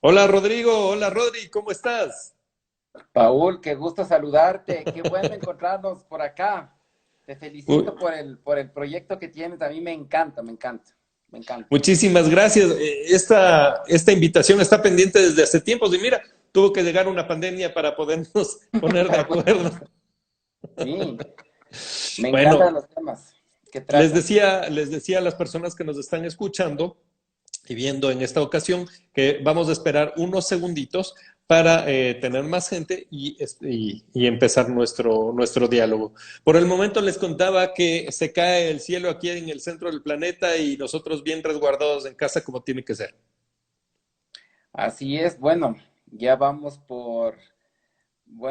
Hola Rodrigo, hola Rodri, ¿cómo estás? Paul, qué gusto saludarte, qué bueno encontrarnos por acá. Te Uy, felicito por el proyecto que tienes, a mí me encanta, me encanta, me encanta. muchísimas gracias. Esta invitación está pendiente desde hace tiempos y mira, tuvo que llegar una pandemia para podernos poner de Para poder acuerdo. conversar. Sí, me encantan Bueno, los temas que tratan. les decía a las personas que nos están escuchando y viendo en esta ocasión que vamos a esperar unos segunditos para tener más gente y empezar nuestro diálogo. Por el momento les contaba que se cae el cielo aquí en el centro del planeta y nosotros bien resguardados en casa como tiene que ser. Así es, bueno, ya vamos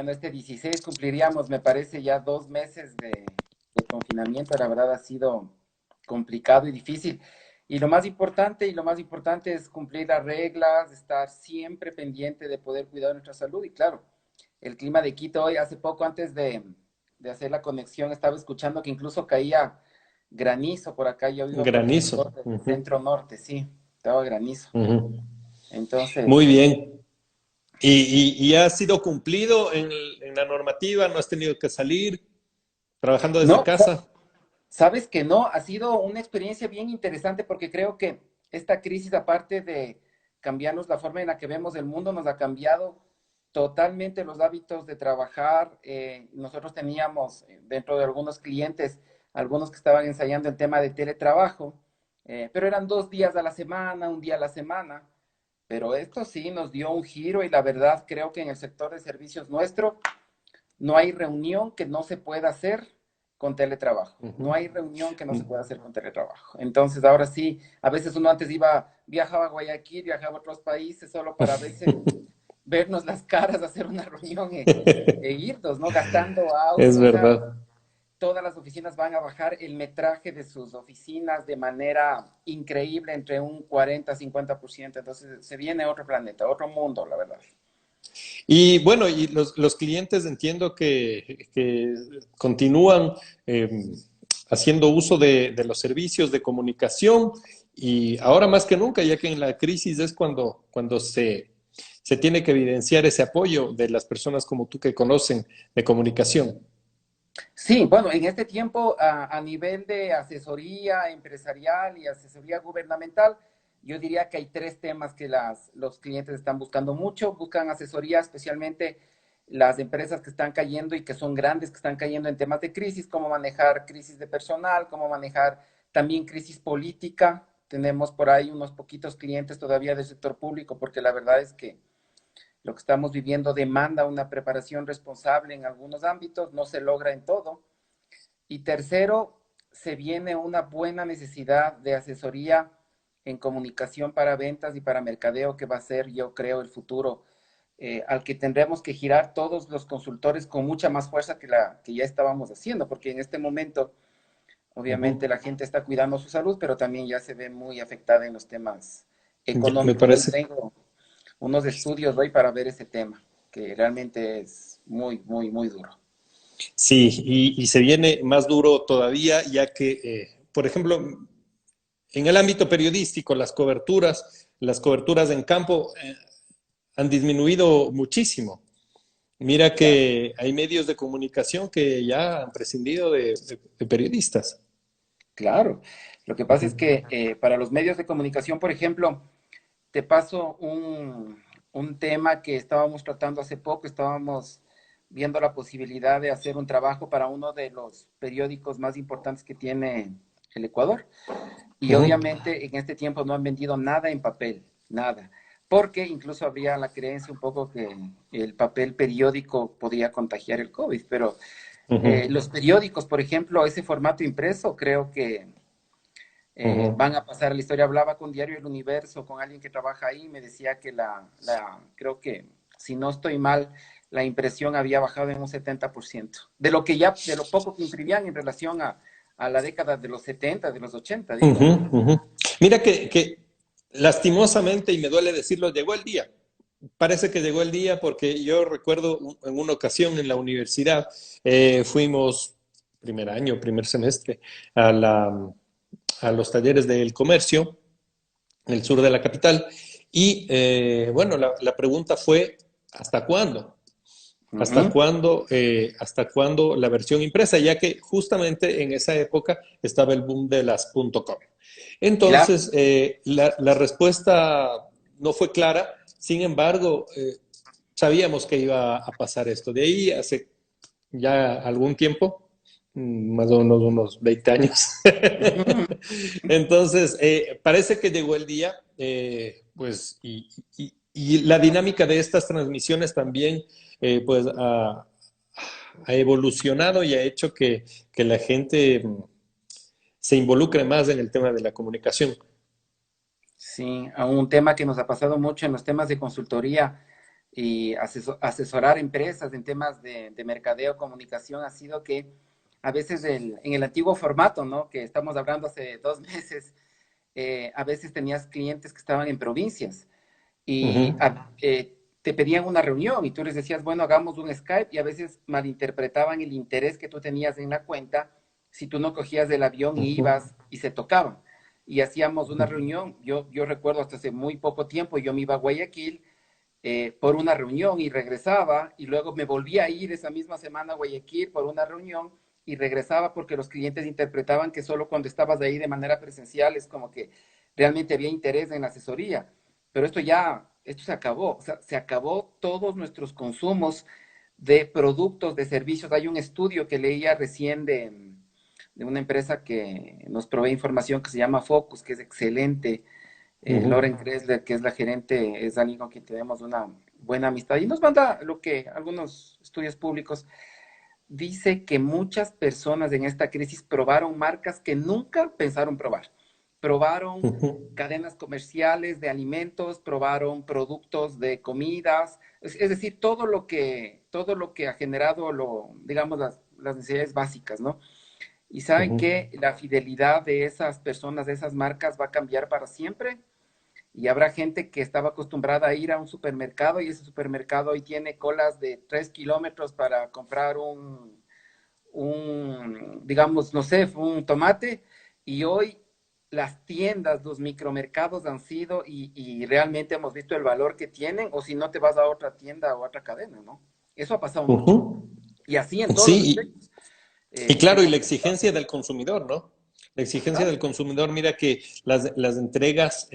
este 16 cumpliríamos, me parece, ya 2 meses de confinamiento. La verdad ha sido complicado y difícil. Y lo más importante es cumplir las reglas, estar siempre pendiente de poder cuidar nuestra salud. Y claro, el clima de Quito hoy, hace poco antes de hacer la conexión, estaba escuchando que incluso caía granizo por acá. Yo vivo por el sector Granizo. del Ujú, centro norte, sí, estaba granizo. ujú. Muy Entonces, bien. ¿Y ha sido cumplido en la normativa? ¿No has tenido que salir trabajando desde no, casa? sabes que no, ha sido una experiencia bien interesante porque creo que esta crisis, aparte de cambiarnos la forma en la que vemos el mundo, nos ha cambiado totalmente los hábitos de trabajar. Nosotros teníamos dentro de algunos clientes, algunos que estaban ensayando el tema de teletrabajo, pero eran 2 días a la semana, un día a la semana. Pero esto sí nos dio un giro y la verdad creo que en el sector de servicios nuestro no hay reunión que no se pueda hacer con teletrabajo. No Ujú. hay reunión que no se pueda hacer con teletrabajo. Entonces, ahora sí, a veces uno antes viajaba a Guayaquil, viajaba a otros países solo para vernos las caras, hacer una reunión e irnos, ¿no? Gastando Es auto. O sea, verdad. todas las oficinas van a bajar el metraje de sus oficinas de manera increíble, entre un 40-50%. Entonces, se viene otro planeta, otro mundo, la verdad. Y bueno, y los clientes entiendo que continúan eh, haciendo uso de los servicios de comunicación y ahora más que nunca, ya que en la crisis es cuando se tiene que evidenciar ese apoyo de las personas como tú que conocen de comunicación. Sí, bueno, en este tiempo, a nivel de asesoría empresarial y asesoría gubernamental, yo diría que hay tres temas que los clientes están buscando mucho. Buscan asesoría, especialmente las empresas que están cayendo y que son grandes, que están cayendo en temas de crisis, cómo manejar crisis de personal, cómo manejar también crisis política. Tenemos por ahí unos poquitos clientes todavía del sector público, porque la verdad es que lo que estamos viviendo demanda una preparación responsable en algunos ámbitos, no se logra en todo. Y tercero, se viene una buena necesidad de asesoría en comunicación para ventas y para mercadeo, que va a ser, yo creo, el futuro, al que tendremos que girar todos los consultores con mucha más fuerza que la que ya estábamos haciendo, porque en este momento, obviamente, Ujú. la gente está cuidando su salud, pero también ya se ve muy afectada en los temas Ya, me económicos. Ahí parece. tengo unos estudios hoy para ver ese tema, que realmente es muy, muy, muy duro. Sí, y se viene más duro todavía, ya que, por ejemplo, en el ámbito periodístico, las coberturas en campo han disminuido muchísimo. Mira Claro. que hay medios de comunicación que ya han prescindido de periodistas. Claro, lo que pasa es Ujú. que para los medios de comunicación, por ejemplo, te paso un tema que estábamos tratando hace poco. Estábamos viendo la posibilidad de hacer un trabajo para uno de los periódicos más importantes que tiene el Ecuador. Y Ujú. obviamente en este tiempo no han vendido nada en papel, nada, porque incluso habría la creencia un poco que el papel periódico podría contagiar el COVID, pero Ujú. los periódicos, por ejemplo, ese formato impreso, creo que Ujú. van a pasar a la historia. Hablaba con Diario El Universo, con alguien que trabaja ahí, y me decía que creo que, si no estoy mal, la impresión había bajado en un 70%, de lo poco que imprimían en relación a la década de los 70, de los 80, digo, Ujú. ¿no? Ujú. Mira que lastimosamente, y me duele decirlo, llegó el día. Parece que llegó el día porque yo recuerdo en una ocasión en la universidad, fuimos primer año, primer semestre, a los talleres del comercio, en el sur de la capital, Y bueno, la pregunta fue, ¿hasta cuándo? Ujú. ¿Hasta cuándo la versión impresa? Ya que justamente en esa época estaba el boom de las .com. Claro. Entonces, la respuesta no fue clara, sin embargo, sabíamos que iba a pasar esto. De ahí hace ya algún tiempo, más o menos unos 20 años. Ujú. Entonces, parece que llegó el día, pues, y la dinámica de estas transmisiones también, pues, ha evolucionado y ha hecho que la gente se involucre más en el tema de la comunicación. Sí, a un tema que nos ha pasado mucho en los temas de consultoría y asesorar empresas en temas de mercadeo, comunicación, ha sido que a veces en el antiguo formato, ¿no? Que estamos hablando hace 2 meses, a veces tenías clientes que estaban en provincias y Ujú, te pedían una reunión y tú les decías, bueno, hagamos un Skype y a veces malinterpretaban el interés que tú tenías en la cuenta si tú no cogías del avión y ujú, ibas y se tocaban. Y hacíamos una reunión, yo recuerdo hasta hace muy poco tiempo, yo me iba a Guayaquil por una reunión y regresaba y luego me volví a ir esa misma semana a Guayaquil por una reunión y regresaba porque los clientes interpretaban que solo cuando estabas ahí de manera presencial es como que realmente había interés en la asesoría. Pero esto se acabó, o sea, se acabó todos nuestros consumos de productos, de servicios. Hay un estudio que leía recién de una empresa que nos provee información que se llama Focus, que es excelente. ujú. Lauren Kressler, que es la gerente, es alguien con quien tenemos una buena amistad y nos manda lo que algunos estudios públicos dice que muchas personas en esta crisis probaron marcas que nunca pensaron probar. Probaron Ujú, cadenas comerciales de alimentos, probaron productos de comidas, es decir, todo lo que ha generado digamos, las necesidades básicas, ¿no? Y saben ujú. que la fidelidad de esas personas, de esas marcas, va a cambiar para siempre. Y habrá gente que estaba acostumbrada a ir a un supermercado y ese supermercado hoy tiene colas de 3 kilómetros para comprar digamos, no sé, un tomate. Y hoy las tiendas, los micromercados han sido y realmente hemos visto el valor que tienen, o si no te vas a otra tienda o a otra cadena, ¿no? Eso ha pasado mucho. Ujú. Y así en todos los Sí, aspectos. y En claro, y la comunicación, exigencia del consumidor, ¿no? La exigencia claro. del consumidor, mira que las entregas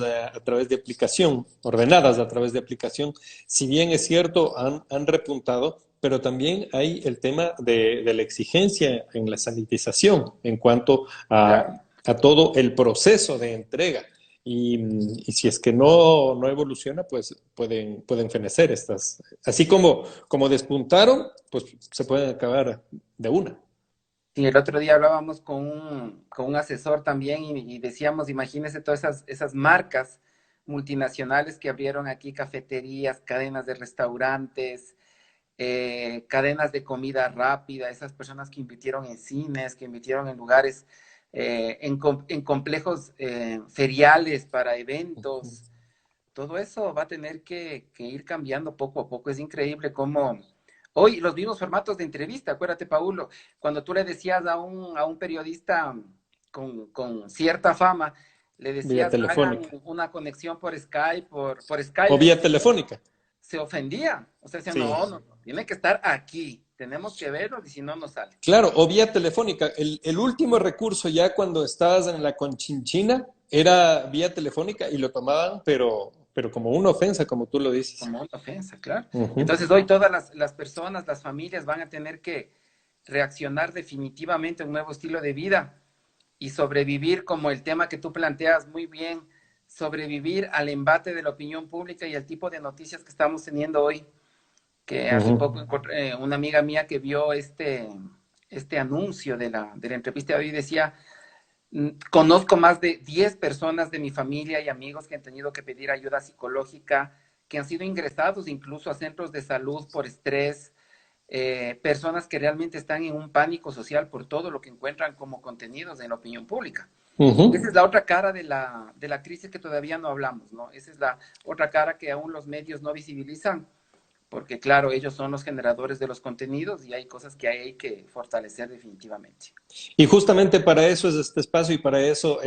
a través de aplicación, ordenadas a través de aplicación, si bien es cierto, han repuntado, pero también hay el tema de la exigencia en la sanitización en cuanto Claro. a todo el proceso de entrega. Y si es que no evoluciona, pues pueden fenecer estas. Así como despuntaron, pues se pueden acabar de una. Y el otro día hablábamos con un asesor también y decíamos, imagínese todas esas marcas multinacionales que abrieron aquí cafeterías, cadenas de restaurantes, cadenas de comida rápida, esas personas que invirtieron en cines, que invirtieron en lugares, en complejos feriales para eventos. Todo eso va a tener que ir cambiando poco a poco. Es increíble cómo hoy los mismos formatos de entrevista, acuérdate, Paulo, cuando tú le decías a un periodista con cierta fama, le Vía decías, hagan telefónica. una conexión por Skype, por O Skype, vía telefónica. se ofendía. O sea, decía, Sí. no, no, no, tiene que estar aquí, tenemos que verlo y si no, no sale. Claro, o vía telefónica. El último recurso ya cuando estabas en la conchinchina era vía telefónica y lo tomaban, pero como una ofensa, como tú lo dices. Como una ofensa, claro. Ujú, Entonces hoy todas las personas, las familias van a tener que reaccionar definitivamente a un nuevo estilo de vida y sobrevivir como el tema que tú planteas muy bien, sobrevivir al embate de la opinión pública y al tipo de noticias que estamos teniendo hoy, que hace poco ujú, encontré una amiga mía que vio este anuncio de la entrevista de hoy decía, conozco más de 10 personas de mi familia y amigos que han tenido que pedir ayuda psicológica, que han sido ingresados incluso a centros de salud por estrés, personas que realmente están en un pánico social por todo lo que encuentran como contenidos en la opinión pública. Esa ujú. es la otra cara de la crisis que todavía no hablamos, ¿no? Esa es la otra cara que aún los medios no visibilizan, porque claro, ellos son los generadores de los contenidos y hay cosas que hay que fortalecer definitivamente. Y justamente para eso es este espacio y para eso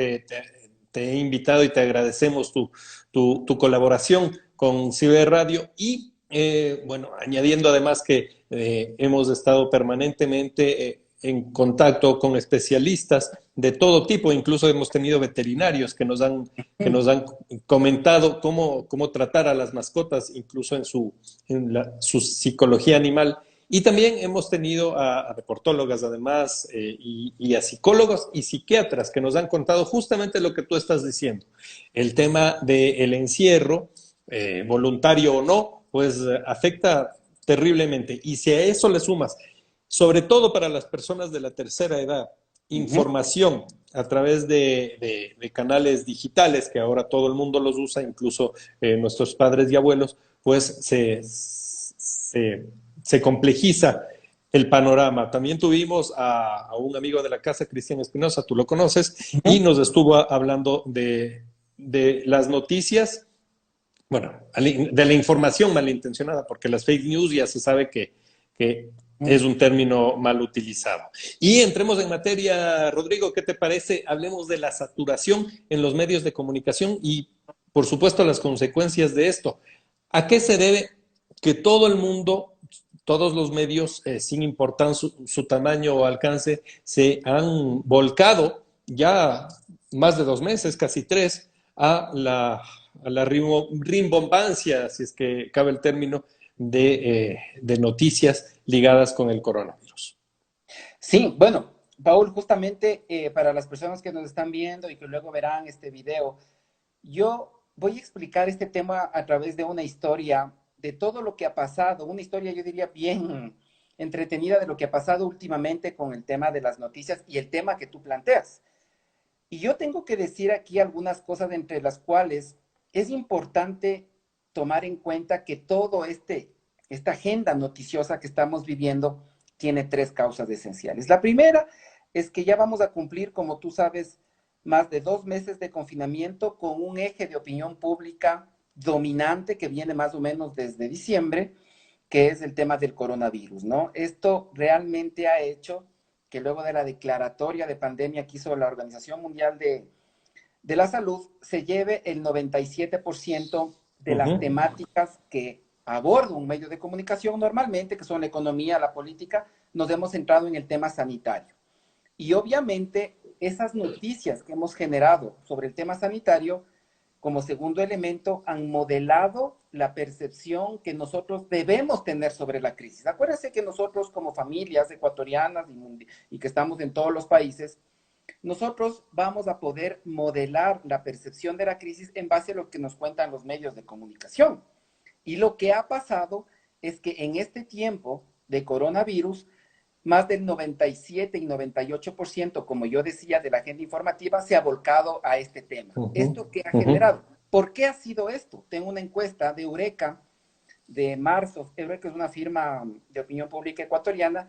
te he invitado y te agradecemos tu colaboración con Ciberradio y, bueno, añadiendo además que hemos estado permanentemente en contacto con especialistas de todo tipo, incluso hemos tenido veterinarios que nos han comentado cómo tratar a las mascotas, incluso su psicología animal. Y también hemos tenido a reportólogas, además, y a psicólogos y psiquiatras que nos han contado justamente lo que tú estás diciendo. El tema del encierro, voluntario o no, pues afecta terriblemente. Y si a eso le sumas, sobre todo para las personas de la tercera edad, información a través de canales digitales, que ahora todo el mundo los usa, incluso nuestros padres y abuelos, pues se complejiza el panorama. También tuvimos a un amigo de la casa, Cristian Espinosa, tú lo conoces, y nos estuvo hablando de las noticias, bueno, de la información malintencionada, porque las fake news ya se sabe que es un término mal utilizado. Y entremos en materia, Rodrigo, ¿qué te parece? Hablemos de la saturación en los medios de comunicación y, por supuesto, las consecuencias de esto. ¿A qué se debe que todo el mundo, todos los medios, sin importar su tamaño o alcance, se han volcado ya más de 2 meses, casi 3, a la rimbombancia, si es que cabe el término, de noticias ligadas con el coronavirus? Sí, bueno, Paul, justamente para las personas que nos están viendo y que luego verán este video, yo voy a explicar este tema a través de una historia de todo lo que ha pasado, una historia yo diría bien entretenida de lo que ha pasado últimamente con el tema de las noticias y el tema que tú planteas. Y yo tengo que decir aquí algunas cosas entre las cuales es importante tomar en cuenta que esta agenda noticiosa que estamos viviendo tiene tres causas esenciales. La primera es que ya vamos a cumplir, como tú sabes, más de 2 meses de confinamiento con un eje de opinión pública dominante que viene más o menos desde diciembre, que es el tema del coronavirus, ¿no? Esto realmente ha hecho que luego de la declaratoria de pandemia que hizo la Organización Mundial de la Salud, se lleve el 97% de las temáticas que aborda un medio de comunicación normalmente, que son la economía, la política, nos hemos centrado en el tema sanitario. Y obviamente esas noticias que hemos generado sobre el tema sanitario, como segundo elemento, han modelado la percepción que nosotros debemos tener sobre la crisis. Acuérdense que nosotros como familias ecuatorianas y que estamos en todos los países, nosotros vamos a poder modelar la percepción de la crisis en base a lo que nos cuentan los medios de comunicación. Y lo que ha pasado es que en este tiempo de coronavirus, más del 97 y 98%, como yo decía, de la agenda informativa se ha volcado a este tema. ¿Esto qué ha generado? ¿Por qué ha sido esto? Tengo una encuesta de Eureka de marzo. Eureka es una firma de opinión pública ecuatoriana.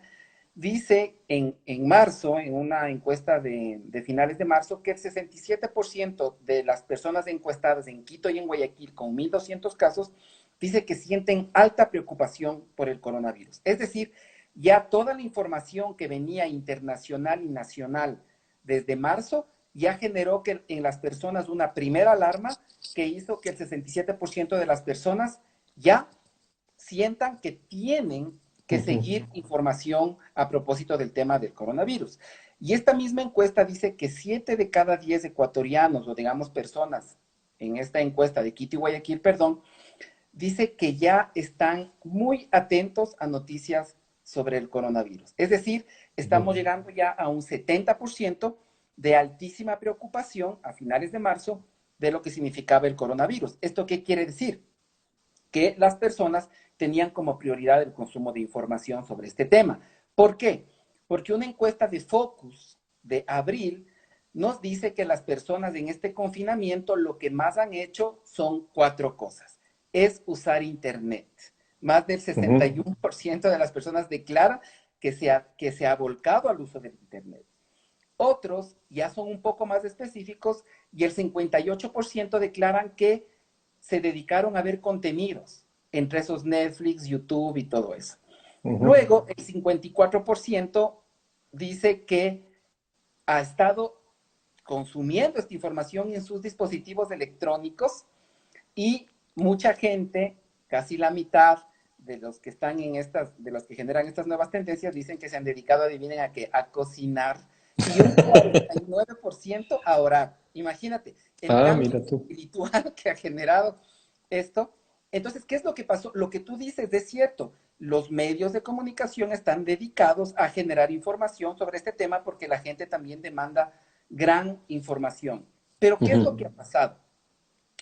Dice en marzo, en una encuesta de finales de marzo, que el 67% de las personas encuestadas en Quito y en Guayaquil, con 1.200 casos, dice que sienten alta preocupación por el coronavirus. Es decir, ya toda la información que venía internacional y nacional desde marzo ya generó que en las personas una primera alarma que hizo que el 67% de las personas ya sientan que tienen que seguir información a propósito del tema del coronavirus. Y esta misma encuesta dice que 7 de cada 10 ecuatorianos, o digamos personas en esta encuesta de Quito y Guayaquil, perdón, dice que ya están muy atentos a noticias sobre el coronavirus. Es decir, estamos llegando ya a un 70% de altísima preocupación a finales de marzo de lo que significaba el coronavirus. ¿Esto qué quiere decir? Que las personas tenían como prioridad el consumo de información sobre este tema. ¿Por qué? Porque una encuesta de Focus de abril nos dice que las personas en este confinamiento lo que más han hecho son 4 cosas. Es usar Internet. Más del 61% de las personas declara que se ha volcado al uso del Internet. Otros ya son un poco más específicos y el 58% declaran que se dedicaron a ver contenidos, entre esos Netflix, YouTube y todo eso. Luego, el 54% dice que ha estado consumiendo esta información en sus dispositivos electrónicos y mucha gente, casi la mitad de los que están en estas, de los que generan estas nuevas tendencias, dicen que se han dedicado, adivinen a qué, a cocinar y un 49% a orar. Imagínate el Ah, cambio mira tú. espiritual que ha generado esto. Entonces, ¿qué es lo que pasó? Lo que tú dices es cierto. Los medios de comunicación están dedicados a generar información sobre este tema porque la gente también demanda gran información. Pero, ¿qué es lo que ha Ujú. pasado?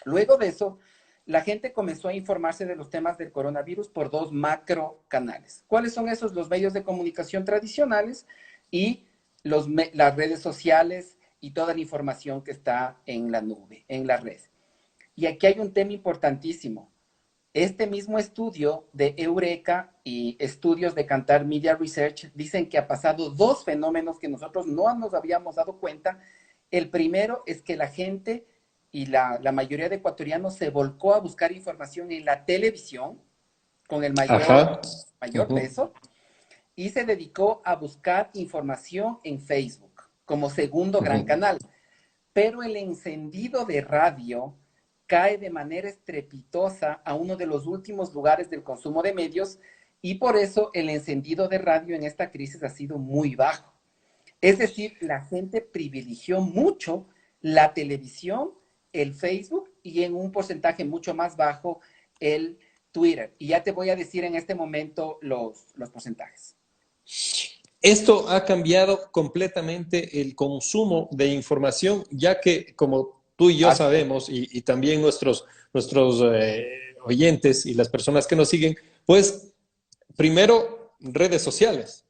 Luego de eso, la gente comenzó a informarse de los temas del coronavirus por dos macro canales. ¿Cuáles son esos? Los medios de comunicación tradicionales y las redes sociales y toda la información que está en la nube, en la red. Y aquí hay un tema importantísimo. Este mismo estudio de Eureka y estudios de Kantar Media Research dicen que ha pasado dos fenómenos que nosotros no nos habíamos dado cuenta. El primero es que la gente y la mayoría de ecuatorianos se volcó a buscar información en la televisión con el Ajá. mayor Ujú. peso y se dedicó a buscar información en Facebook como segundo gran Ujú. canal. Pero el encendido de radio cae de manera estrepitosa a uno de los últimos lugares del consumo de medios y por eso el encendido de radio en esta crisis ha sido muy bajo. Es decir, la gente privilegió mucho la televisión, el Facebook y en un porcentaje mucho más bajo el Twitter. Y ya te voy a decir en este momento los porcentajes. Esto ha cambiado completamente el consumo de información, ya que como tú y yo Así es. sabemos, y también nuestros oyentes y las personas que nos siguen, pues primero redes sociales,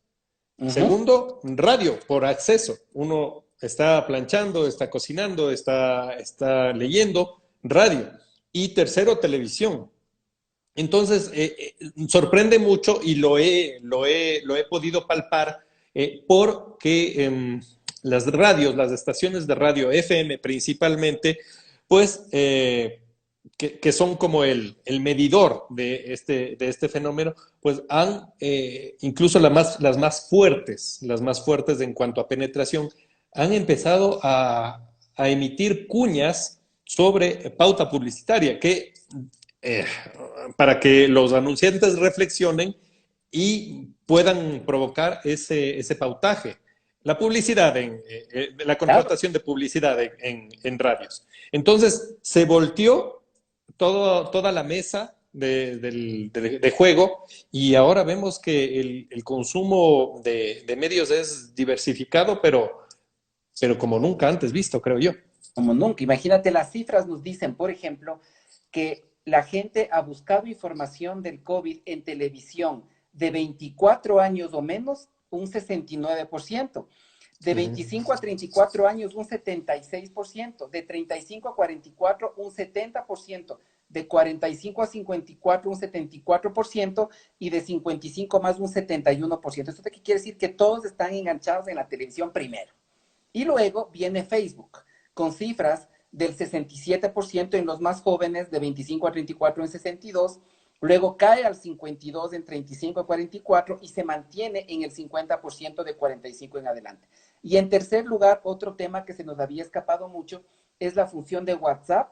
Uh -huh. segundo radio por acceso. Uno está planchando, está cocinando, está leyendo, radio. Y tercero, televisión. Entonces, sorprende mucho y lo he podido palpar porque las radios, las estaciones de radio FM principalmente, pues que son como el medidor de este fenómeno, pues han, incluso las más fuertes en cuanto a penetración, han empezado a emitir cuñas sobre pauta publicitaria, que eh, para que los anunciantes reflexionen y puedan provocar ese pautaje. La publicidad, la Claro. contratación de publicidad en radios. Entonces, se volteó toda la mesa de juego y ahora vemos que el consumo de medios es diversificado, pero como nunca antes visto, creo yo. Como nunca. Imagínate, las cifras nos dicen, por ejemplo, que la gente ha buscado información del COVID en televisión de 24 años o menos, un 69%. De Uh -huh. 25 a 34 años, un 76%. De 35 a 44, un 70%. De 45 a 54, un 74%. Y de 55 más, un 71%. ¿Esto qué quiere decir? Que todos están enganchados en la televisión primero. Y luego viene Facebook, con cifras del 67% en los más jóvenes, de 25 a 34 en 62, luego cae al 52 en 35 a 44 y se mantiene en el 50% de 45 en adelante. Y en tercer lugar, otro tema que se nos había escapado mucho es la función de WhatsApp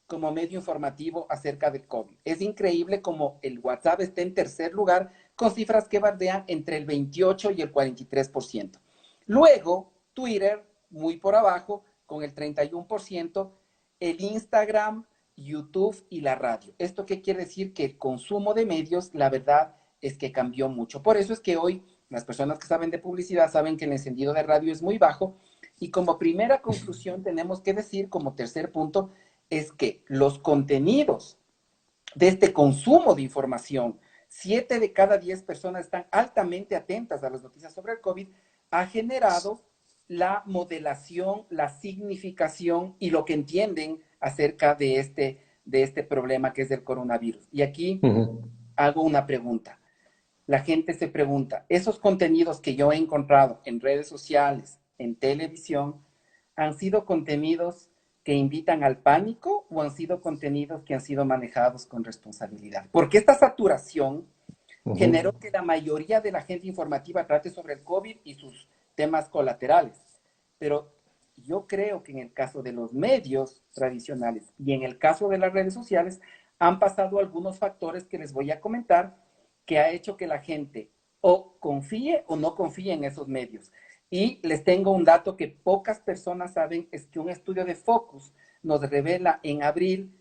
como medio informativo acerca del COVID. Es increíble como el WhatsApp está en tercer lugar con cifras que bardean entre el 28 y el 43%. Luego, Twitter, muy por abajo, con el 31%, el Instagram, YouTube y la radio. ¿Esto qué quiere decir? Que el consumo de medios, la verdad, es que cambió mucho. Por eso es que hoy las personas que saben de publicidad saben que el encendido de radio es muy bajo. Y como primera conclusión tenemos que decir, como tercer punto, es que los contenidos de este consumo de información, 7 de cada 10 personas están altamente atentas a las noticias sobre el COVID, ha generado la modelación, la significación y lo que entienden acerca de este problema que es el coronavirus. Y aquí Uh -huh. hago una pregunta. La gente se pregunta, ¿esos contenidos que yo he encontrado en redes sociales, en televisión, han sido contenidos que invitan al pánico o han sido contenidos que han sido manejados con responsabilidad? Porque esta saturación Uh -huh. generó que la mayoría de la gente informativa trate sobre el COVID y sus temas colaterales. Pero yo creo que en el caso de los medios tradicionales y en el caso de las redes sociales, han pasado algunos factores que les voy a comentar que ha hecho que la gente o confíe o no confíe en esos medios. Y les tengo un dato que pocas personas saben, es que un estudio de Focus nos revela en abril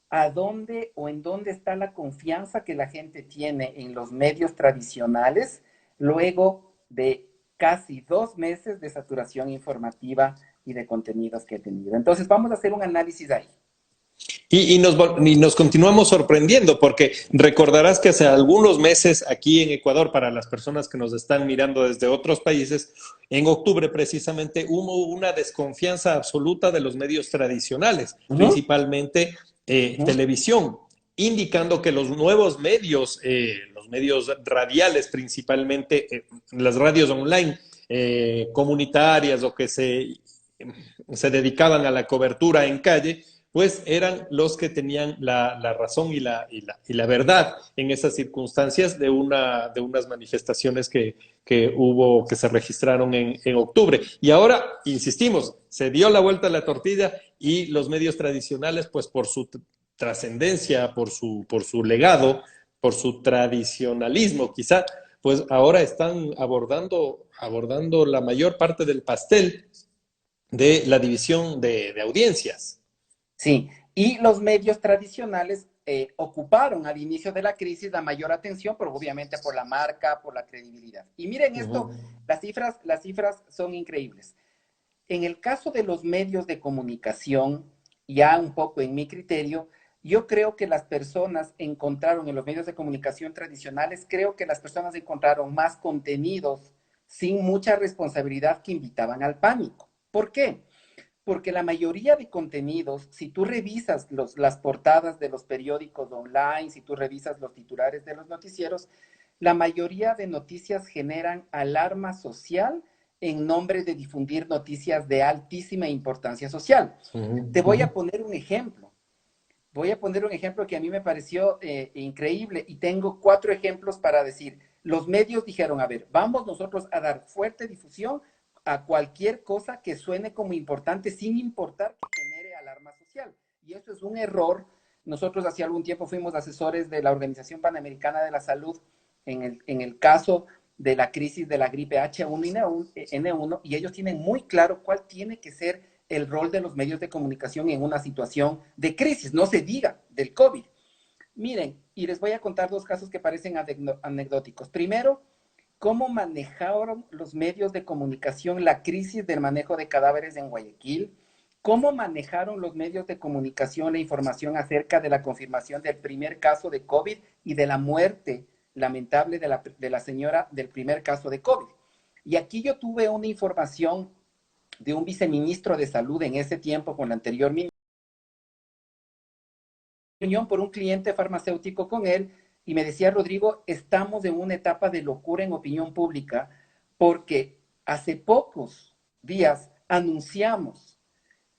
a dónde o en dónde está la confianza que la gente tiene en los medios tradicionales luego de casi 2 meses de saturación informativa y de contenidos que he tenido. Entonces vamos a hacer un análisis ahí. Y nos continuamos sorprendiendo porque recordarás que hace algunos meses aquí en Ecuador, para las personas que nos están mirando desde otros países, en octubre precisamente hubo una desconfianza absoluta de los medios tradicionales, principalmente televisión, indicando que los medios radiales principalmente, las radios online comunitarias o que se dedicaban a la cobertura en calle, pues eran los que tenían la razón y la verdad en esas circunstancias de unas manifestaciones que hubo, que se registraron en octubre. Y ahora, insistimos, se dio la vuelta a la tortilla y los medios tradicionales, pues por su trascendencia, por su legado, por su tradicionalismo, quizá, pues ahora están abordando la mayor parte del pastel de la división de audiencias. Sí, y los medios tradicionales ocuparon al inicio de la crisis la mayor atención, pero obviamente por la marca, por la credibilidad. Y miren esto, las cifras son increíbles. En el caso de los medios de comunicación, ya un poco en mi criterio, yo creo que las personas encontraron en los medios de comunicación tradicionales, creo que las personas encontraron más contenidos sin mucha responsabilidad que invitaban al pánico. ¿Por qué? Porque la mayoría de contenidos, si tú revisas las portadas de los periódicos online, si tú revisas los titulares de los noticieros, la mayoría de noticias generan alarma social en nombre de difundir noticias de altísima importancia social. Te voy a poner un ejemplo. Voy a poner un ejemplo que a mí me pareció increíble y tengo 4 ejemplos para decir. Los medios dijeron, a ver, vamos nosotros a dar fuerte difusión a cualquier cosa que suene como importante sin importar que genere alarma social. Y eso es un error. Nosotros hace algún tiempo fuimos asesores de la Organización Panamericana de la Salud en el caso de la crisis de la gripe H1N1 y ellos tienen muy claro cuál tiene que ser el rol de los medios de comunicación en una situación de crisis, no se diga del COVID. Miren, y les voy a contar 2 casos que parecen anecdóticos. Primero, cómo manejaron los medios de comunicación la crisis del manejo de cadáveres en Guayaquil, cómo manejaron los medios de comunicación la información acerca de la confirmación del primer caso de COVID y de la muerte lamentable de la señora del primer caso de COVID. Y aquí yo tuve una información de un viceministro de salud en ese tiempo con la anterior reunión por un cliente farmacéutico con él y me decía, Rodrigo, estamos en una etapa de locura en opinión pública porque hace pocos días anunciamos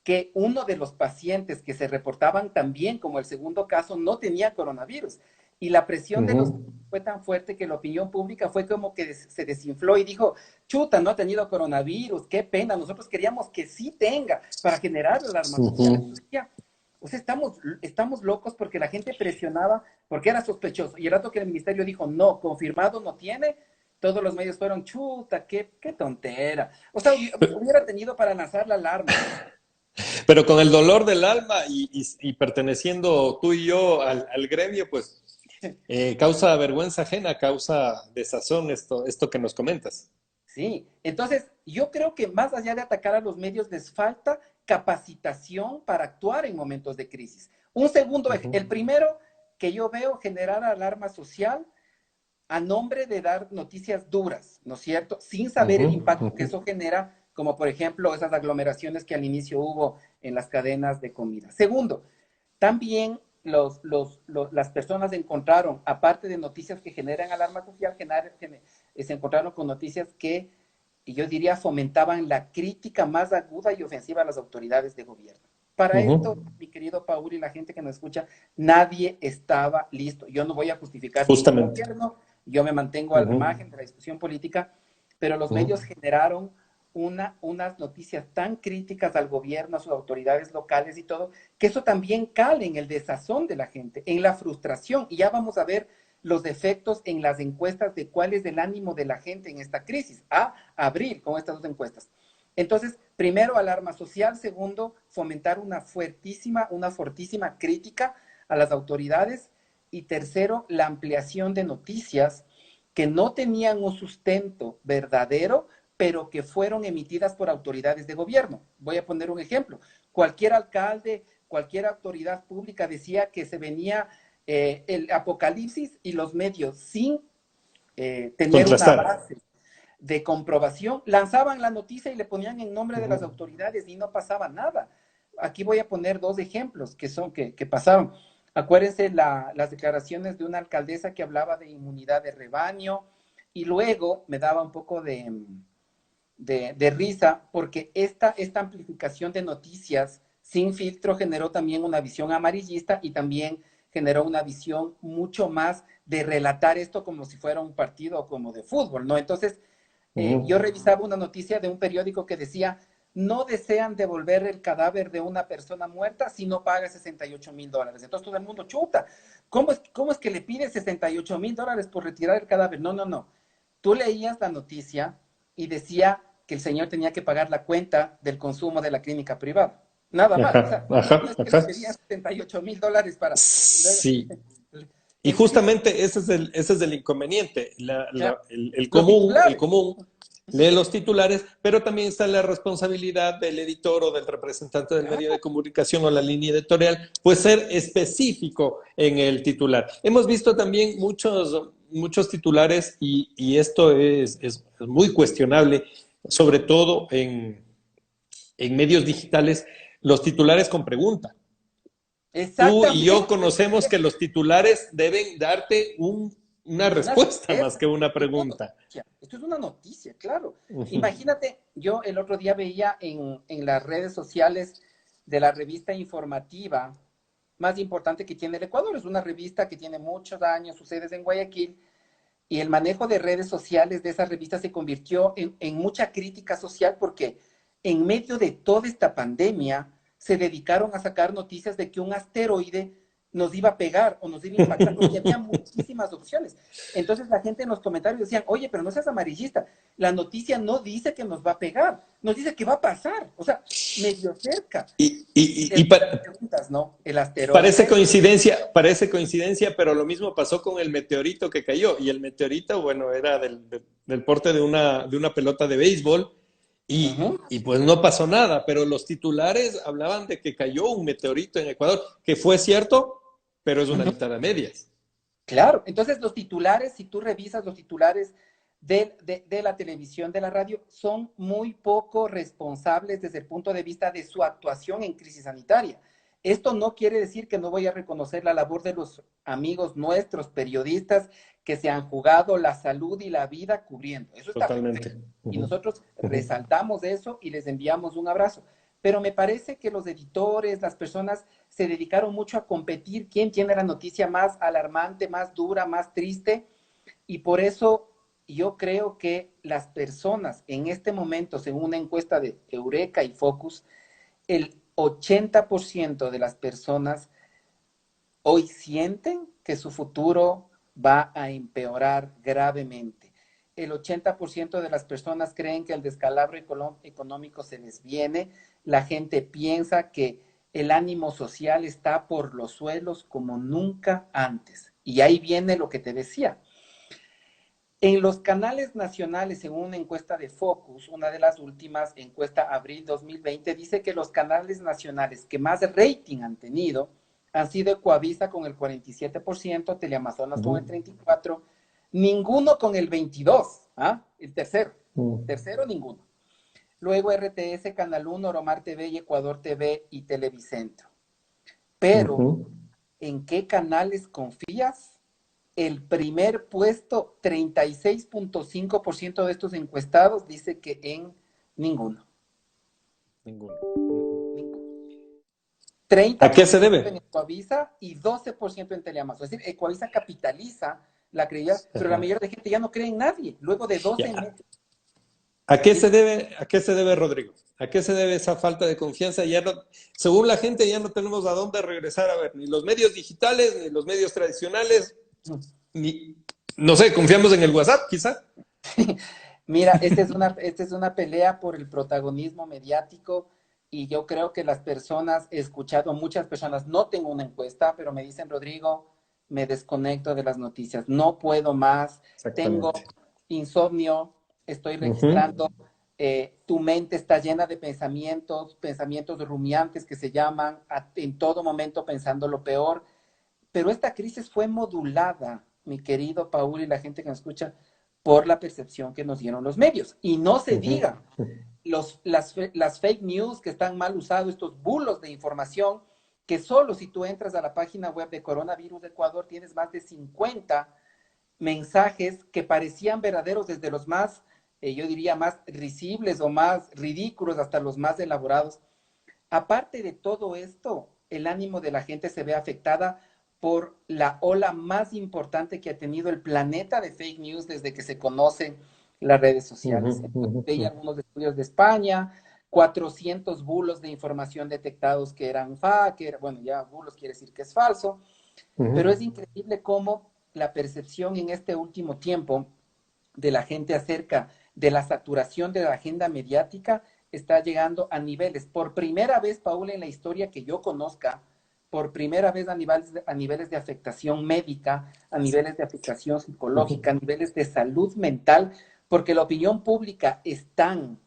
que uno de los pacientes que se reportaban también como el segundo caso no tenía coronavirus. Y la presión de los fue tan fuerte que la opinión pública fue como que se desinfló y dijo, chuta, no ha tenido coronavirus, qué pena, nosotros queríamos que sí tenga para generar alarma social. O sea, estamos locos porque la gente presionaba porque era sospechoso. Y el rato que el ministerio dijo, no, confirmado no tiene, todos los medios fueron, chuta, qué tontera. O sea, hubiera tenido para lanzar la alarma. Pero con el dolor del alma y perteneciendo tú y yo al gremio, pues causa vergüenza ajena, causa desazón esto que nos comentas. Sí, entonces yo creo que más allá de atacar a los medios, les falta capacitación para actuar en momentos de crisis. Un segundo, el primero que yo veo generar alarma social a nombre de dar noticias duras, ¿no es cierto? Sin saber el impacto que eso genera, como por ejemplo esas aglomeraciones que al inicio hubo en las cadenas de comida. Segundo, también las personas encontraron, aparte de noticias que generan alarma social, se encontraron con noticias que, yo diría, fomentaban la crítica más aguda y ofensiva a las autoridades de gobierno. Para esto, mi querido Paul y la gente que nos escucha, nadie estaba listo. Yo no voy a justificar ningún Justamente. gobierno, yo me mantengo al margen de la discusión política, pero los medios generaron unas noticias tan críticas al gobierno, a sus autoridades locales y todo, que eso también cale en el desazón de la gente, en la frustración. Y ya vamos a ver los efectos en las encuestas de cuál es el ánimo de la gente en esta crisis, a abril con estas dos encuestas. Entonces, primero, alarma social. Segundo, fomentar una fortísima crítica a las autoridades. Y tercero, la ampliación de noticias que no tenían un sustento verdadero, pero que fueron emitidas por autoridades de gobierno. Voy a poner un ejemplo. Cualquier alcalde, cualquier autoridad pública decía que se venía el apocalipsis y los medios, sin tener una Contrastar. base de comprobación, lanzaban la noticia y le ponían en nombre de las autoridades y no pasaba nada. Aquí voy a poner dos ejemplos que pasaron. Acuérdense las declaraciones de una alcaldesa que hablaba de inmunidad de rebaño, y luego me daba un poco de risa porque esta amplificación de noticias sin filtro generó también una visión amarillista y también generó una visión mucho más de relatar esto como si fuera un partido como de fútbol, ¿no? Entonces, yo revisaba una noticia de un periódico que decía: no desean devolver el cadáver de una persona muerta si no paga $68,000. Entonces todo el mundo, chuta, ¿cómo es que le pide $68,000 por retirar el cadáver? No, no, no. Tú leías la noticia y decía que el señor tenía que pagar la cuenta del consumo de la clínica privada. Nada más. O sea, no es que le pedían $78,000 para... Sí. Y Entonces, justamente ese es el inconveniente. claro, El los titulares. común lee los titulares, pero también está la responsabilidad del editor o del representante del medio de comunicación o la línea editorial, pues ser específico en el titular. Hemos visto también muchos titulares y esto es muy cuestionable, sobre todo en medios digitales, los titulares con pregunta. Tú y yo Exactamente. conocemos que los titulares deben darte una Una respuesta más certeza. que una Esto es una pregunta. noticia. Esto es una noticia, claro. Ujú. Imagínate, yo el otro día veía en las redes sociales de la revista informativa más importante que tiene el Ecuador. Es una revista que tiene muchos años, sus sedes en Guayaquil, y el manejo de redes sociales de esa revista se convirtió en mucha crítica social porque en medio de toda esta pandemia se dedicaron a sacar noticias de que un asteroide nos iba a pegar o nos iba a impactar, y había muchísimas opciones. Entonces la gente en los comentarios decían: oye, pero no seas amarillista, la noticia no dice que nos va a pegar, nos dice que va a pasar, o sea, medio cerca. Y, Y y, y después te pa- preguntas, ¿no? El asteroide, parece coincidencia, pero lo mismo pasó con el meteorito que cayó. Y el meteorito, bueno, era del porte de una pelota de béisbol y pues no pasó nada. Pero los titulares hablaban de que cayó un meteorito en Ecuador, que fue cierto, pero es una mitad a medias. claro, entonces los titulares, si tú revisas los titulares de la televisión, de la radio, son muy poco responsables desde el punto de vista de su actuación en crisis sanitaria. Esto no quiere decir que no voy a reconocer la labor de los amigos nuestros, periodistas, que se han jugado la salud y la vida cubriendo. Eso está perfecto. Totalmente. Y Ujú, nosotros ujú. resaltamos eso y les enviamos un abrazo. Pero me parece que los editores, las personas se dedicaron mucho a competir quién tiene la noticia más alarmante, más dura, más triste, y por eso yo creo que las personas en este momento, según una encuesta de Eureka y Focus, el 80% de las personas hoy sienten que su futuro va a empeorar gravemente. El 80% de las personas creen que el descalabro económico se les viene. La gente piensa que el ánimo social está por los suelos como nunca antes. Y ahí viene lo que te decía. En los canales nacionales, según una encuesta de Focus, una de las últimas, encuesta abril 2020, dice que los canales nacionales que más rating han tenido han sido Ecuavisa con el 47%, Teleamazonas con el Ujú, 34%, ninguno con el 22%, ¿ah? El tercero, ujú, tercero ninguno. Luego RTS, Canal 1, Oromar TV y Ecuador TV y Televicentro. Pero, ujú. ¿en qué canales confías? El primer puesto, 36.5% de estos encuestados dice que en ninguno. Ninguno. Ujú. Ninguno. ¿A qué se 30% en debe? Ecuavisa y 12% en Teleamazo. Es decir, Ecuavisa capitaliza la credibilidad, pero la Ajá. mayoría de gente ya no cree en nadie, luego de 12 Ya. meses. a qué se debe, Rodrigo? ¿A qué se debe esa falta de confianza? Ya no, según la gente, ya no tenemos a dónde regresar a ver, ni los medios digitales, ni los medios tradicionales, ni, no sé, confiamos en el WhatsApp, quizá. Mira, esta es una pelea por el protagonismo mediático y yo creo que las personas, he escuchado a muchas personas, no tengo una encuesta, pero me dicen, Rodrigo, me desconecto de las noticias, no puedo más, tengo Exactamente. insomnio, estoy Uh -huh. registrando, tu mente está llena de pensamientos, pensamientos rumiantes que se llaman, en todo momento pensando lo peor, pero esta crisis fue modulada, mi querido Paul y la gente que nos escucha, por la percepción que nos dieron los medios. Y no se Uh -huh. diga, las fake news que están mal usados, estos bulos de información, que solo si tú entras a la página web de Coronavirus de Ecuador tienes más de 50 mensajes que parecían verdaderos desde los más, yo diría, más risibles o más ridículos hasta los más elaborados. Aparte de todo esto, el ánimo de la gente se ve afectada por la ola más importante que ha tenido el planeta de fake news desde que se conocen las redes Uh sociales. -huh. Entonces, Uh veía -huh. algunos estudios de España, 400 bulos de información detectados que eran bueno, ya bulos quiere decir que es falso, Uh pero -huh. es increíble cómo la percepción en este último tiempo de la gente acerca de la saturación de la agenda mediática está llegando a niveles, por primera vez, Paul, en la historia que yo conozca, por primera vez a niveles de afectación médica, a niveles de afectación Uh -huh. psicológica, a niveles de salud mental, porque la opinión pública es tan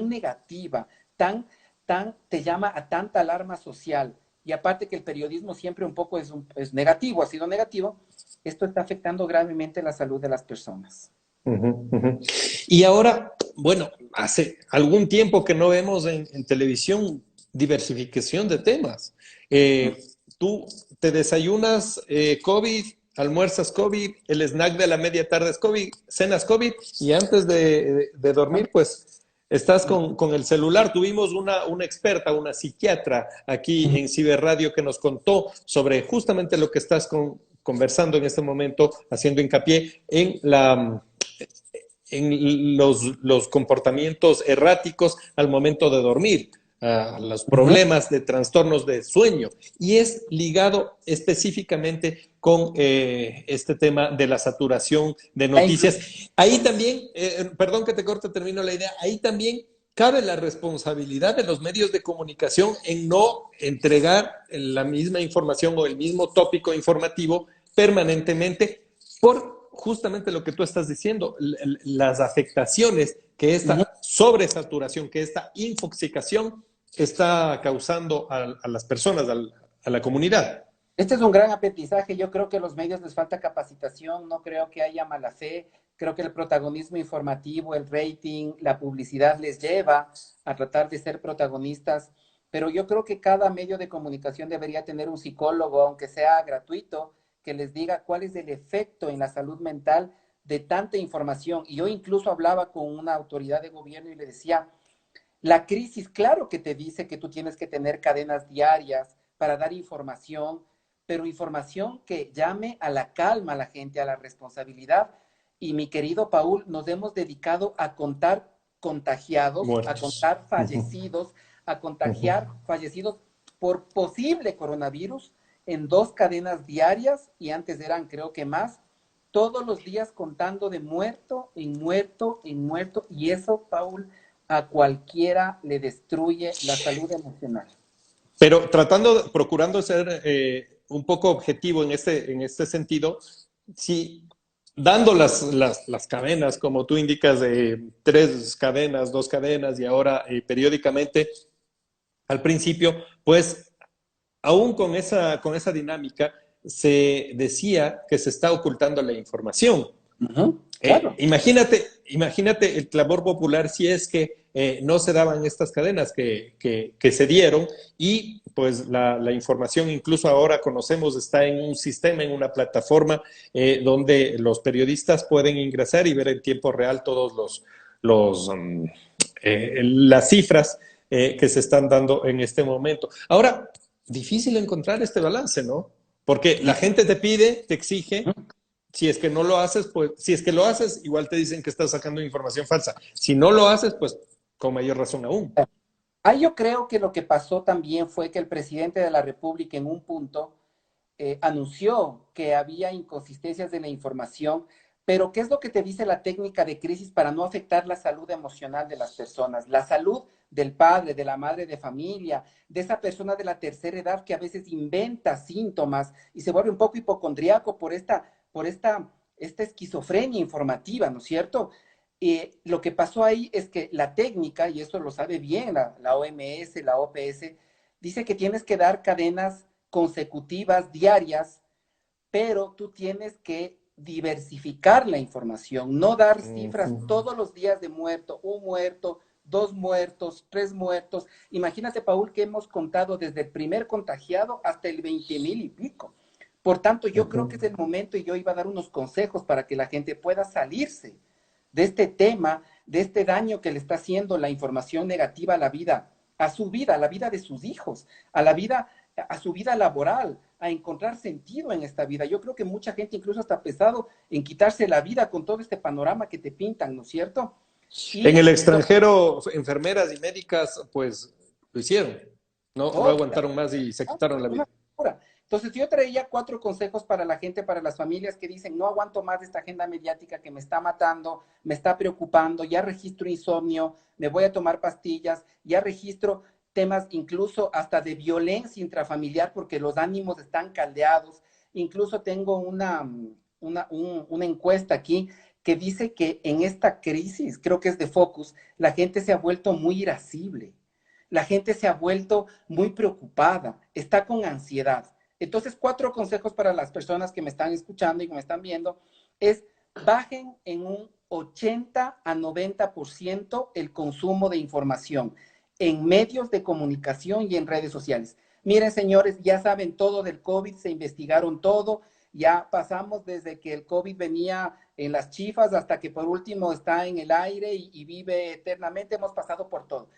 negativa, te llama a tanta alarma social, y aparte que el periodismo siempre un poco es negativo, ha sido negativo, esto está afectando gravemente la salud de las personas. Uh -huh. Y ahora, bueno, hace algún tiempo que no vemos en televisión diversificación de temas. Tú te desayunas COVID, almuerzas COVID, el snack de la media tarde es COVID, cenas COVID y antes de dormir, pues estás con el celular. Tuvimos una experta, una psiquiatra aquí en Ciberradio que nos contó sobre justamente lo que estás conversando en este momento, haciendo hincapié en los comportamientos erráticos al momento de dormir, a los problemas de trastornos de sueño, y es ligado específicamente con este tema de la saturación de noticias. Ahí también, perdón que te corte, termino la idea, ahí también cabe la responsabilidad de los medios de comunicación en no entregar la misma información o el mismo tópico informativo permanentemente por justamente lo que tú estás diciendo, las afectaciones que esta sobresaturación, que esta infoxicación está causando a las personas, a la comunidad. Este es un gran aprendizaje. Yo creo que a los medios les falta capacitación, no creo que haya mala fe. Creo que el protagonismo informativo, el rating, la publicidad les lleva a tratar de ser protagonistas. Pero yo creo que cada medio de comunicación debería tener un psicólogo, aunque sea gratuito, que les diga cuál es el efecto en la salud mental de tanta información. Y yo incluso hablaba con una autoridad de gobierno y le decía, la crisis, claro que te dice que tú tienes que tener cadenas diarias para dar información, pero información que llame a la calma a la gente, a la responsabilidad. Y mi querido Paul, nos hemos dedicado a contar contagiados, a Muertos. contar fallecidos, a contagiar fallecidos por posible coronavirus en 2 cadenas diarias y antes eran creo que más, todos los días contando de muerto en muerto en muerto y eso, Paul, a cualquiera le destruye la salud emocional. Pero procurando ser un poco objetivo en este sentido, sí, dando las cadenas, como tú indicas, de 3 cadenas, 2 cadenas y ahora periódicamente, al principio, pues aún con esa dinámica, se decía que se está ocultando la información. Claro. Imagínate el clamor popular si es que no se daban estas cadenas que se dieron y pues la información incluso ahora conocemos está en un sistema, en una plataforma donde los periodistas pueden ingresar y ver en tiempo real todos las cifras que se están dando en este momento. Ahora, difícil encontrar este balance, ¿no? Porque la gente te pide, te exige, Si es que no lo haces, pues, si es que lo haces, igual te dicen que estás sacando información falsa. Si no lo haces, pues, con mayor razón aún. Ahí yo creo que lo que pasó también fue que el presidente de la República en un punto anunció que había inconsistencias de la información, pero ¿qué es lo que te dice la técnica de crisis para no afectar la salud emocional de las personas? La salud del padre, de la madre de familia, de esa persona de la tercera edad que a veces inventa síntomas y se vuelve un poco hipocondriaco esta esquizofrenia informativa, ¿no es cierto? Lo que pasó ahí es que la técnica, y eso lo sabe bien la OMS, la OPS, dice que tienes que dar cadenas consecutivas, diarias, pero tú tienes que diversificar la información, no dar cifras todos los días de muerto, un muerto, dos muertos, tres muertos. Imagínate, Paul, que hemos contado desde el primer contagiado hasta el 20,000 y pico. Por tanto, yo creo que es el momento y yo iba a dar unos consejos para que la gente pueda salirse de este tema, de este daño que le está haciendo la información negativa a la vida, a su vida, a la vida de sus hijos, a la vida, a su vida laboral, a encontrar sentido en esta vida. Yo creo que mucha gente incluso está pesado en quitarse la vida con todo este panorama que te pintan, ¿no es cierto? En Y el extranjero, enfermeras y médicas, pues, lo hicieron. No oh, aguantaron más y se quitaron la una vida. locura. Entonces yo traía 4 consejos para la gente, para las familias que dicen, no aguanto más de esta agenda mediática que me está matando, me está preocupando, ya registro insomnio, me voy a tomar pastillas, ya registro temas incluso hasta de violencia intrafamiliar porque los ánimos están caldeados. Incluso tengo una encuesta aquí que dice que en esta crisis, creo que es de Focus, la gente se ha vuelto muy irascible. La gente se ha vuelto muy preocupada, está con ansiedad. Entonces, 4 consejos para las personas que me están escuchando y que me están viendo es bajen en un 80 a 90% el consumo de información en medios de comunicación y en redes sociales. Miren, señores, ya saben todo del COVID, se investigaron todo, ya pasamos desde que el COVID venía en las chifas hasta que por último está en el aire y vive eternamente, hemos pasado por todo.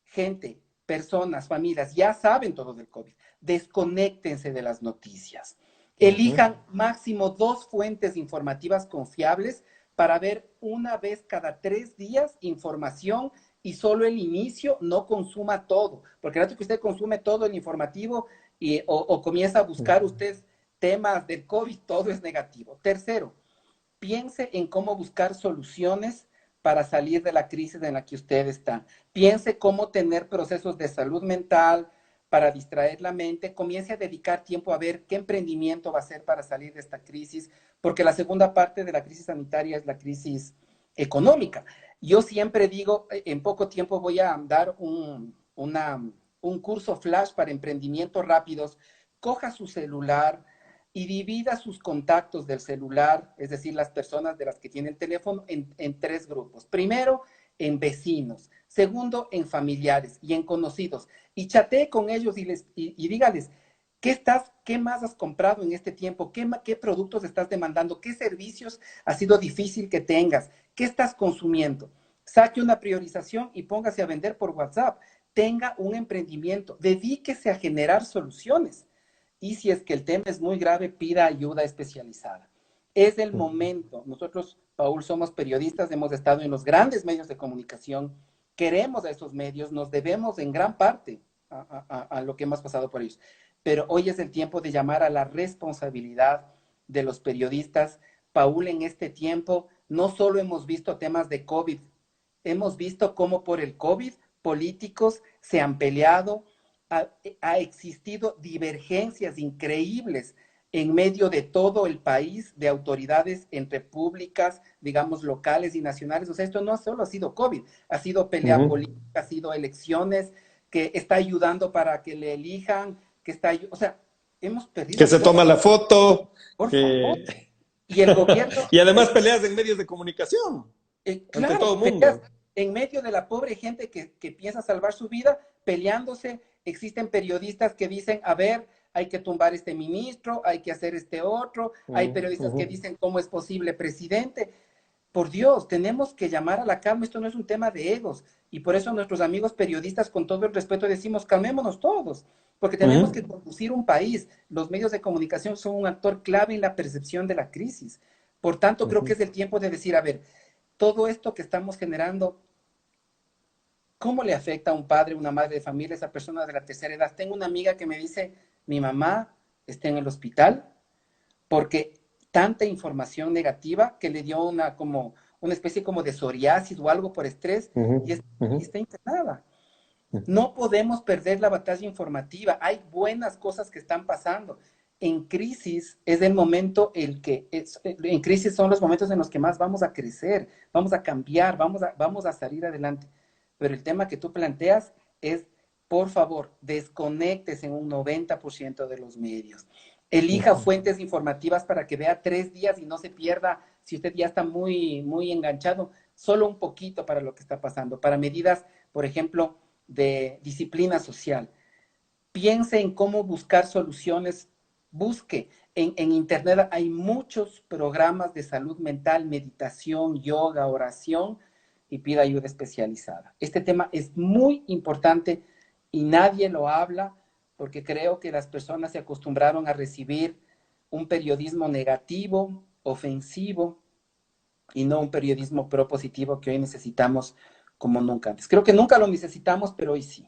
Gente, personas, familias, ya saben todo del COVID. Desconéctense de las noticias. Elijan máximo 2 fuentes informativas confiables para ver una vez cada 3 días información y solo el inicio, no consuma todo. Porque el rato que usted consume todo el informativo o comienza a buscar usted temas del COVID, todo es negativo. Tercero, piense en cómo buscar soluciones para salir de la crisis en la que usted está. Piense cómo tener procesos de salud mental para distraer la mente. Comience a dedicar tiempo a ver qué emprendimiento va a hacer para salir de esta crisis, porque la segunda parte de la crisis sanitaria es la crisis económica. Yo siempre digo, en poco tiempo voy a dar un curso flash para emprendimientos rápidos. Coja su celular, y divida sus contactos del celular, es decir, las personas de las que tiene el teléfono, en 3 grupos. Primero, en vecinos. Segundo, en familiares y en conocidos. Y chatee con ellos y dígales, ¿qué más has comprado en este tiempo? ¿Qué productos estás demandando? ¿Qué servicios ha sido difícil que tengas? ¿Qué estás consumiendo? Saque una priorización y póngase a vender por WhatsApp. Tenga un emprendimiento. Dedíquese a generar soluciones. Y si es que el tema es muy grave, pida ayuda especializada. Es el momento. Nosotros, Paul, somos periodistas, hemos estado en los grandes medios de comunicación, queremos a esos medios, nos debemos en gran parte a lo que hemos pasado por ellos. Pero hoy es el tiempo de llamar a la responsabilidad de los periodistas. Paul, en este tiempo no solo hemos visto temas de COVID, hemos visto cómo por el COVID políticos se han peleado, ha existido divergencias increíbles en medio de todo el país de autoridades entre públicas, digamos, locales y nacionales. O sea, esto no solo ha sido COVID, ha sido pelea política, ha sido elecciones, que está ayudando para que le elijan, o sea, hemos Que perdido se todo, toma la foto, por favor. que... Y el gobierno, y además peleas en medios de comunicación, ante todo claro, el peleas mundo. en medio de la pobre gente que piensa salvar su vida, peleándose. Existen periodistas que dicen, a ver, hay que tumbar este ministro, hay que hacer este otro. Hay periodistas que dicen, ¿cómo es posible, presidente? por Dios, tenemos que llamar a la calma, esto no es un tema de egos, y por eso nuestros amigos periodistas, con todo el respeto, decimos, calmémonos todos, porque tenemos que conducir un país. Los medios de comunicación son un actor clave en la percepción de la crisis. Por tanto, creo que es el tiempo de decir, a ver, todo esto que estamos generando, ¿cómo le afecta a un padre, una madre de familia, a esa persona de la tercera edad? Tengo una amiga que me dice, mi mamá está en el hospital porque tanta información negativa que le dio una especie como de psoriasis o algo por estrés y, y está internada. No podemos perder la batalla informativa. Hay buenas cosas que están pasando. En crisis es el momento en crisis son los momentos en los que más vamos a crecer, vamos a cambiar, vamos a salir adelante. Pero el tema que tú planteas es, por favor, desconéctese en un 90% de los medios. Elija fuentes informativas para que vea 3 días y no se pierda, si usted ya está muy, muy enganchado, solo un poquito para lo que está pasando, para medidas, por ejemplo, de disciplina social. Piense en cómo buscar soluciones, busque. En Internet hay muchos programas de salud mental, meditación, yoga, oración, y pida ayuda especializada. Este tema es muy importante y nadie lo habla porque creo que las personas se acostumbraron a recibir un periodismo negativo, ofensivo, y no un periodismo propositivo que hoy necesitamos como nunca antes. Creo que nunca lo necesitamos, pero hoy sí.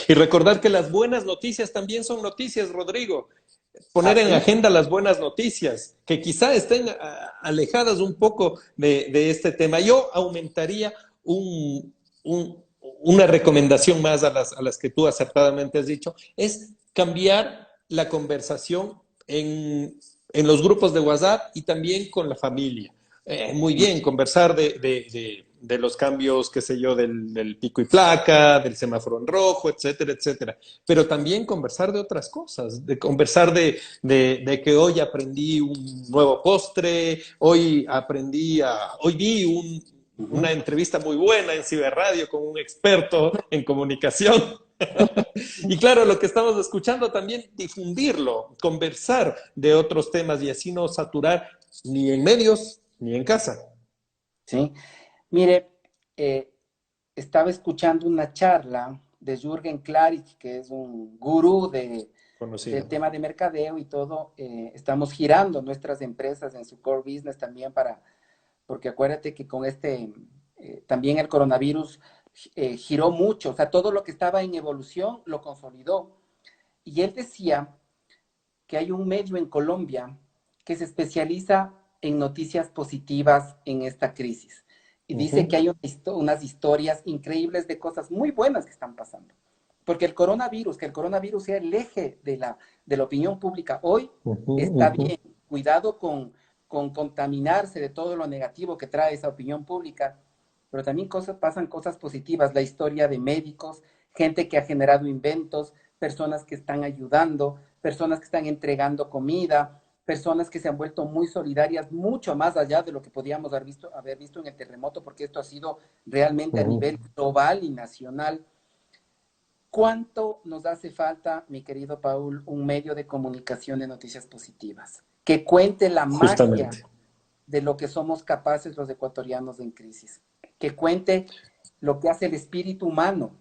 Y recordar que las buenas noticias también son noticias, Rodrigo. Poner en Así. agenda las buenas noticias, que quizá estén alejadas un poco de este tema. Yo aumentaría una recomendación más a las que tú acertadamente has dicho, es cambiar la conversación en los grupos de WhatsApp y también con la familia. Muy bien, conversar de los cambios, qué sé yo, del pico y placa, del semáforo en rojo, etcétera, etcétera. Pero también conversar de otras cosas, de conversar de que hoy aprendí un nuevo postre, hoy vi una entrevista muy buena en Ciberradio con un experto en comunicación. Y claro, lo que estamos escuchando también, difundirlo, conversar de otros temas y así no saturar ni en medios ni en casa. Sí. Mire, eh, estaba escuchando una charla de Jürgen Klarik, que es un gurú del Conocido. tema de mercadeo y todo. Estamos girando nuestras empresas en su core business también porque acuérdate que con también el coronavirus giró mucho, o sea, todo lo que estaba en evolución lo consolidó. Y él decía que hay un medio en Colombia que se especializa en noticias positivas en esta crisis. Y dice que hay unas historias increíbles de cosas muy buenas que están pasando. Porque que el coronavirus sea el eje de la opinión pública hoy, está bien. Cuidado con contaminarse de todo lo negativo que trae esa opinión pública, pero también pasan cosas positivas, la historia de médicos, gente que ha generado inventos, personas que están ayudando, personas que están entregando comida, personas que se han vuelto muy solidarias, mucho más allá de lo que podíamos haber visto en el terremoto, porque esto ha sido realmente a nivel global y nacional. ¿Cuánto nos hace falta, mi querido Paul, un medio de comunicación de noticias positivas? Que cuente la magia Justamente. de lo que somos capaces los ecuatorianos en crisis. Que cuente lo que hace el espíritu humano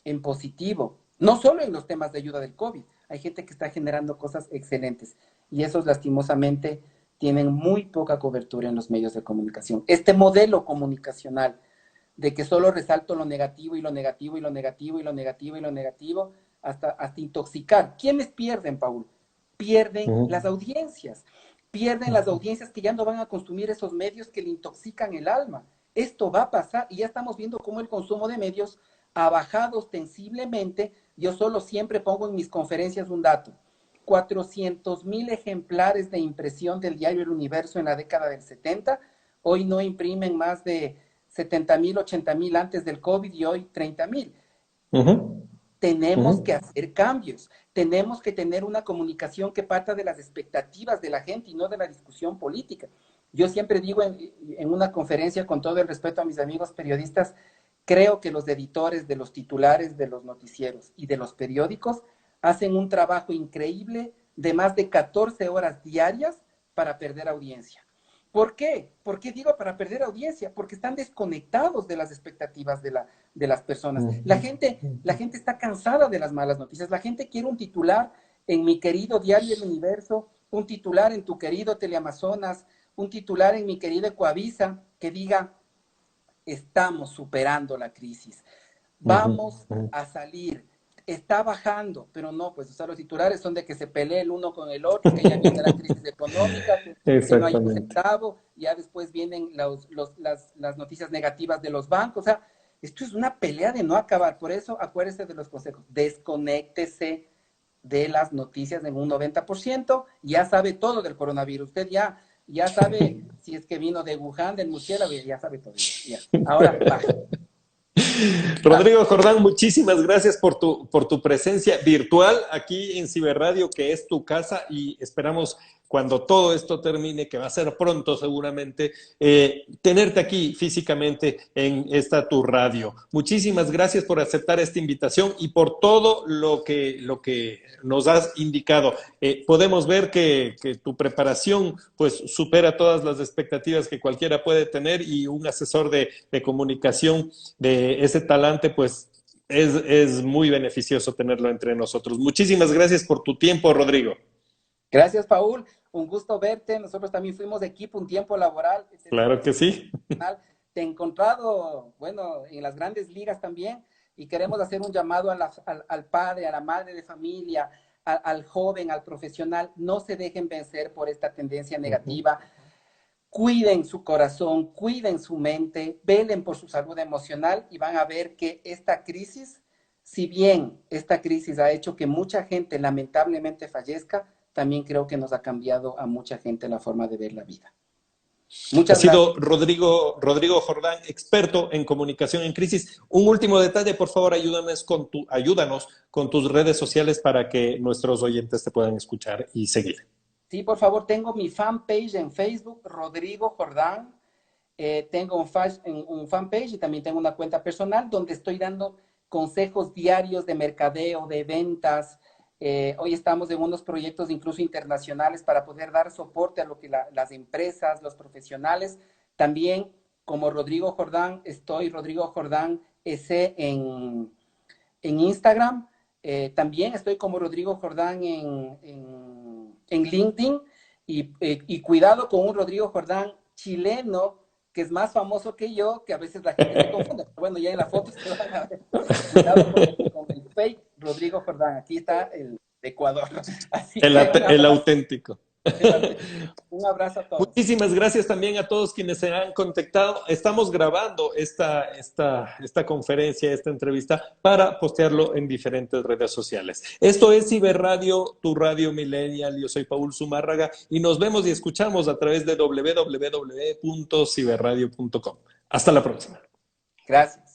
en positivo, no solo en los temas de ayuda del COVID. Hay gente que está generando cosas excelentes y esos lastimosamente tienen muy poca cobertura en los medios de comunicación. Este modelo comunicacional de que solo resalto lo negativo y lo negativo y lo negativo y lo negativo y lo negativo hasta intoxicar. ¿Quiénes pierden, Paul? Pierden las audiencias. Pierden las audiencias que ya no van a consumir esos medios que le intoxican el alma. Esto va a pasar y ya estamos viendo cómo el consumo de medios ha bajado ostensiblemente. Yo solo siempre pongo en mis conferencias un dato. 400,000 ejemplares de impresión del diario El Universo en la década del 70. Hoy no imprimen más de 70,000, 80,000 antes del COVID y hoy 30,000. Tenemos que hacer cambios. Tenemos que tener una comunicación que parta de las expectativas de la gente y no de la discusión política. Yo siempre digo en una conferencia, con todo el respeto a mis amigos periodistas, creo que los editores de los titulares de los noticieros y de los periódicos hacen un trabajo increíble de más de 14 horas diarias para perder audiencia. ¿Por qué? ¿Por qué digo para perder audiencia? Porque están desconectados de las expectativas de las personas. La gente está cansada de las malas noticias. La gente quiere un titular en mi querido Diario El Universo, un titular en tu querido Teleamazonas, un titular en mi querida Ecoavisa que diga, estamos superando la crisis, vamos a salir, está bajando, pero no, pues o sea, los titulares son de que se pelee el uno con el otro, que ya viene la crisis económica, que no hay un Exactamente. centavo, ya después vienen las noticias negativas de los bancos, o sea, esto es una pelea de no acabar, por eso acuérdese de los consejos, desconéctese de las noticias en un 90%, ya sabe todo del coronavirus, usted ya sabe si es que vino de Wuhan, del murciélago, ya sabe todo. Ya. Ahora, baja. Rodrigo Jordán, muchísimas gracias por tu presencia virtual aquí en Ciberradio, que es tu casa, y esperamos cuando todo esto termine, que va a ser pronto seguramente, tenerte aquí físicamente en esta tu radio. Muchísimas gracias por aceptar esta invitación y por todo lo que nos has indicado. Podemos ver que tu preparación pues supera todas las expectativas que cualquiera puede tener, y un asesor de comunicación de ese talante pues es muy beneficioso tenerlo entre nosotros. Muchísimas gracias por tu tiempo, Rodrigo. Gracias, Paul. Un gusto verte. Nosotros también fuimos de equipo un tiempo laboral. Claro que sí. Te he encontrado, bueno, en las grandes ligas también, y queremos hacer un llamado al padre, a la madre de familia, al joven, al profesional. No se dejen vencer por esta tendencia negativa. Cuiden su corazón, cuiden su mente, velen por su salud emocional, y van a ver que esta crisis, si bien esta crisis ha hecho que mucha gente lamentablemente fallezca, también creo que nos ha cambiado a mucha gente la forma de ver la vida. Ha Muchas sido gracias. Rodrigo Jordán, experto en comunicación en crisis. Un último detalle, por favor, ayúdanos con tus redes sociales para que nuestros oyentes te puedan escuchar y seguir. Sí, por favor, tengo mi fanpage en Facebook, Rodrigo Jordán. Tengo un fanpage y también tengo una cuenta personal donde estoy dando consejos diarios de mercadeo, de ventas. Hoy estamos en unos proyectos incluso internacionales para poder dar soporte a lo que las empresas, los profesionales. También como Rodrigo Jordán, estoy Rodrigo Jordán S en Instagram. También estoy como Rodrigo Jordán en LinkedIn, y cuidado con un Rodrigo Jordán chileno que es más famoso que yo, que a veces la gente se confunde. Pero bueno, ya en la foto se van a ver. Cuidado con el fake Rodrigo Jordán. Aquí está el de Ecuador. Así que El auténtico. un abrazo a todos. Muchísimas gracias también a todos quienes se han contactado. Estamos grabando esta conferencia, esta entrevista, para postearlo en diferentes redes sociales. Esto es Ciberradio, tu radio millennial. Yo soy Paul Zumárraga y nos vemos y escuchamos a través de www.ciberradio.com. Hasta la próxima. Gracias.